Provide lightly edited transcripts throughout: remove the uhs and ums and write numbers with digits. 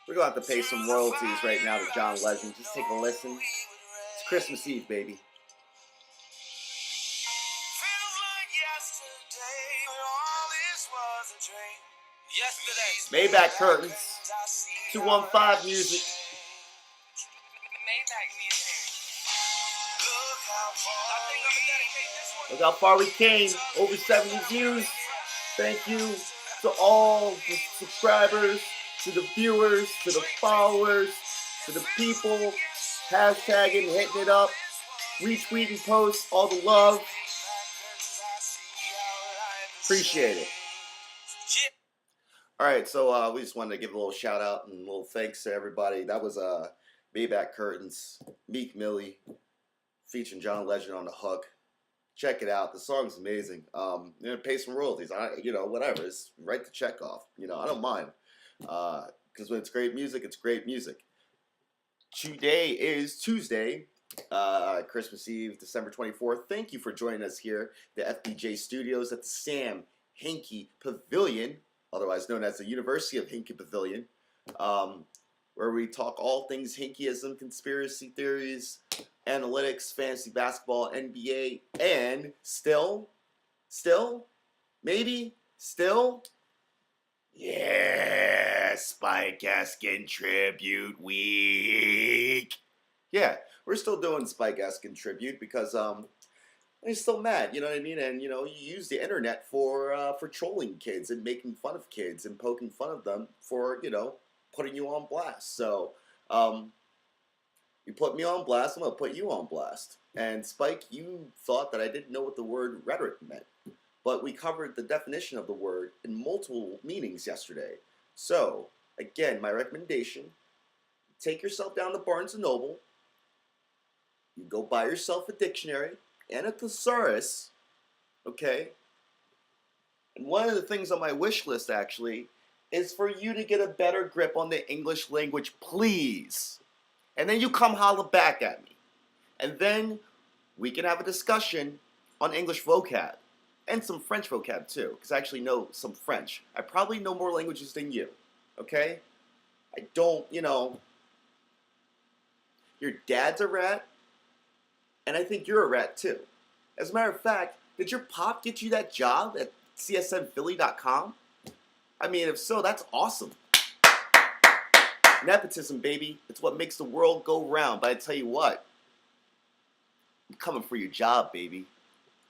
We're going to have to pay some royalties right now to John Legend. Just take a listen. It's Christmas Eve, baby. Maybach curtains. 215 music. Look how far we came. Over 70 views. Thank you to all the subscribers, to the viewers, to the followers, to the people hashtagging, hitting it up, retweeting posts, all the love. Appreciate it. All right, so we just wanted to give a little shout out and a little thanks to everybody. That was Maybach Curtains, Meek Millie, featuring John Legend on the hook. Check it out. The song's amazing. Pay some royalties. Whatever. It's write the check off. I don't mind. Because when it's great music, it's great music. Today is Tuesday, Christmas Eve, December 24th. Thank you for joining us here, the FBJ Studios at the Sam Hinkie Pavilion, otherwise known as the University of Hinkie Pavilion, where we talk all things Hinkieism, conspiracy theories, analytics, fantasy basketball, NBA, and still, yeah, Spike Eskin Tribute Week. Yeah, we're still doing Spike Eskin Tribute because he's still mad, you know what I mean? And you use the internet for trolling kids and making fun of kids and poking fun of them for putting you on blast. So you put me on blast, I'm going to put you on blast. And Spike, you thought that I didn't know what the word rhetoric meant. But we covered the definition of the word in multiple meanings yesterday. So, again, my recommendation, take yourself down to Barnes & Noble. You go buy yourself a dictionary and a thesaurus, okay? And one of the things on my wish list, actually, is for you to get a better grip on the English language, please. And then you come holler back at me. And then we can have a discussion on English vocab. And some French vocab too, because I actually know some French. I probably know more languages than you, okay? I don't, your dad's a rat, and I think you're a rat too. As a matter of fact, did your pop get you that job at csnphilly.com? I mean, if so, that's awesome. Nepotism, baby. It's what makes the world go round. But I tell you what, I'm coming for your job, baby.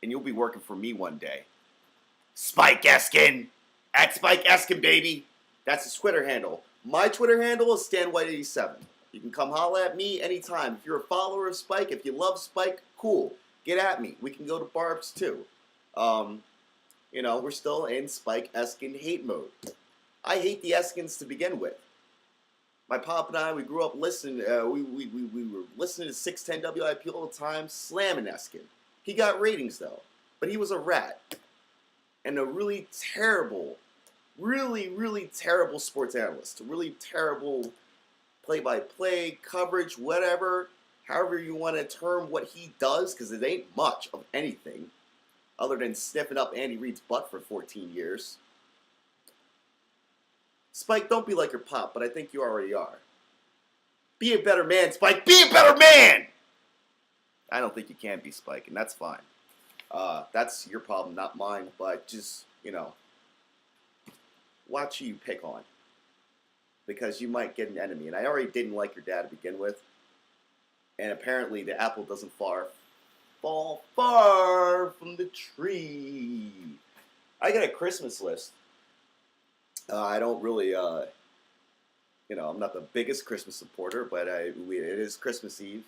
And you'll be working for me one day. Spike Eskin! At Spike Eskin, baby! That's his Twitter handle. My Twitter handle is StanWhite87. You can come holla at me anytime. If you're a follower of Spike, if you love Spike, cool. Get at me. We can go to Barb's too. We're still in Spike Eskin hate mode. I hate the Eskins to begin with. My pop and I, we grew up listening, we were listening to 610 WIP all the time, slamming Eskin. He got ratings though, but he was a rat. And a really terrible sports analyst. A really terrible play-by-play coverage, whatever, however you want to term what he does, because it ain't much of anything, other than sniffing up Andy Reid's butt for 14 years. Spike, don't be like your pop, but I think you already are. Be a better man, Spike. Be a better man! I don't think you can be, Spike, and that's fine. That's your problem, not mine, but just, watch who you pick on. Because you might get an enemy. And I already didn't like your dad to begin with. And apparently the apple doesn't fall far from the tree. I got a Christmas list. I don't really, I'm not the biggest Christmas supporter, but it is Christmas Eve.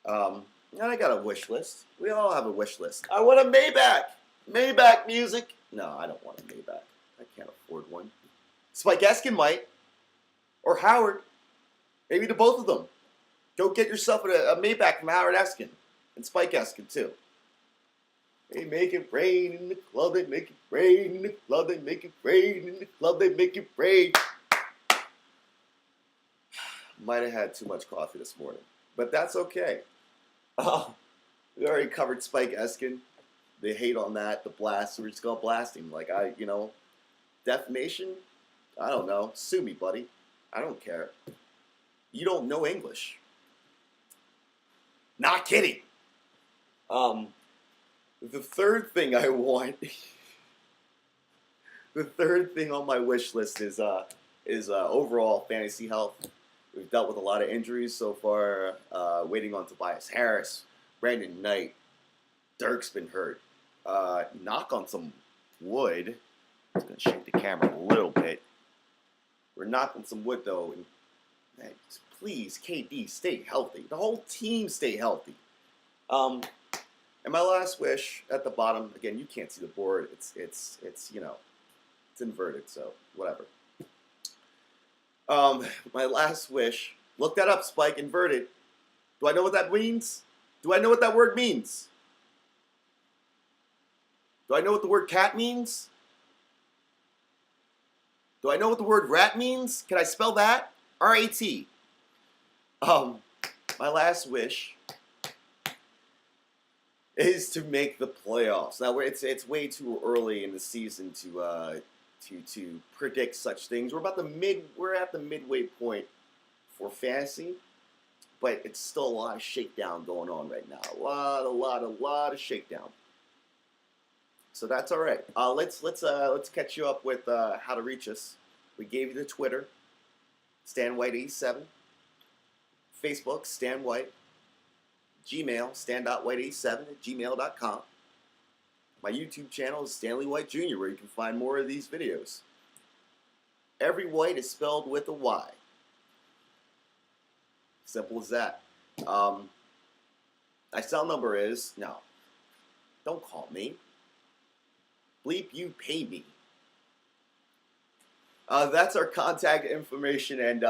And I got a wish list. We all have a wish list. I want a Maybach. Maybach music. No, I don't want a Maybach. I can't afford one. Spike Eskin might. Or Howard. Maybe to both of them. Go get yourself a Maybach from Howard Eskin. And Spike Eskin, too. They make it rain in the club, they make it rain in the club, they make it rain in the club, they make it rain. Might have had too much coffee this morning, but that's okay. We already covered Spike Eskin. The hate on that, the blast, we're just gonna blast him. Like, defamation? I don't know. Sue me, buddy. I don't care. You don't know English. Not kidding. The third thing I want, the third thing on my wish list is overall fantasy health. We've dealt with a lot of injuries so far. Waiting on Tobias Harris, Brandon Knight, Dirk's been hurt. Knock on some wood. I'm gonna shake the camera a little bit. We're knocking some wood though, and man, please, KD, stay healthy. The whole team stay healthy. And my last wish at the bottom, again, you can't see the board. It's you know, it's inverted, so whatever. My last wish, look that up, Spike, inverted. Do I know what that means? Do I know what that word means? Do I know what the word cat means? Do I know what the word rat means? Can I spell that? R-A-T. My last wish is to make the playoffs. Now it's way too early in the season to predict such things. We're at the midway point for fantasy, but it's still a lot of shakedown going on right now. A lot of shakedown. So that's all right. Let's catch you up with how to reach us. We gave you the Twitter, StanWhite87, Facebook, Stan White, Gmail, stan.white87@gmail.com. My YouTube channel is Stanley White Jr., where you can find more of these videos. Every white is spelled with a Y. Simple as that. My cell number is, no, don't call me. Bleep, you pay me. That's our contact information, and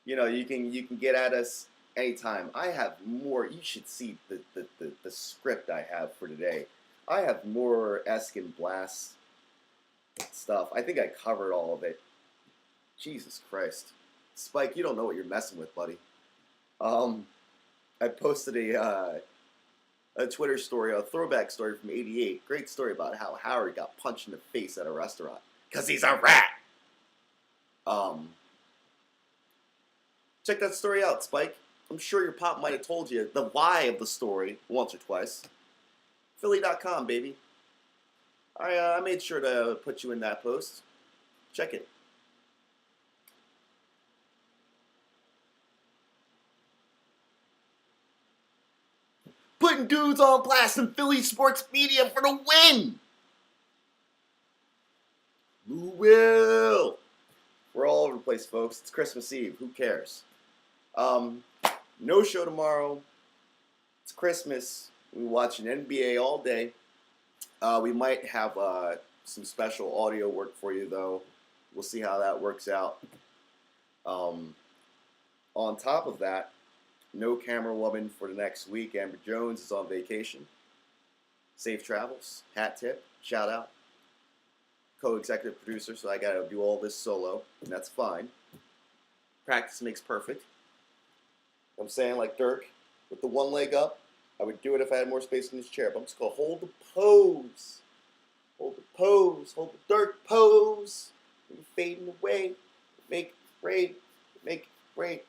you know, you can get at us anytime. I have more. You should see the script I have for today. I have more Eskin Blast stuff. I think I covered all of it. Jesus Christ, Spike, you don't know what you're messing with, buddy. I posted a Twitter story, a throwback story from '88. Great story about how Howard got punched in the face at a restaurant. 'Cause he's a rat. Check that story out, Spike. I'm sure your pop might have told you the why of the story once or twice. Philly.com, baby. I made sure to put you in that post. Check it. Putting dudes on blast in Philly sports media for the win. Who will? We're all over the place, folks. It's Christmas Eve. Who cares? No show tomorrow. It's Christmas. We're watching NBA all day. We might have some special audio work for you, though. We'll see how that works out. On top of that, no camera woman for the next week. Amber Jones is on vacation. Safe travels. Hat tip. Shout out. Co-executive producer, so I got to do all this solo, and that's fine. Practice makes perfect. I'm saying, like Dirk, with the one leg up, I would do it if I had more space in this chair, but I'm just going to hold the pose. Hold the pose. Hold the Dirk pose. You're fading away. Make it rain. Make it rain.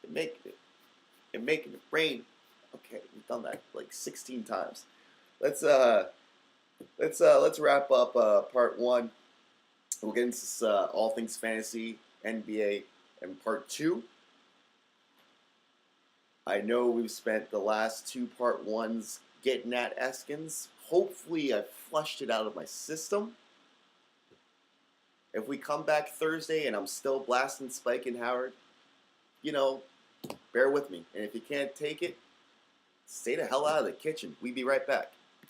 Make it rain. Okay, we've done that like 16 times. Let's wrap up part one. We'll get into this, all things fantasy, NBA, and part two. I know we've spent the last two part ones getting at Eskins. Hopefully I've flushed it out of my system. If we come back Thursday and I'm still blasting Spike and Howard, you know, bear with me. And if you can't take it, stay the hell out of the kitchen. We'll be right back.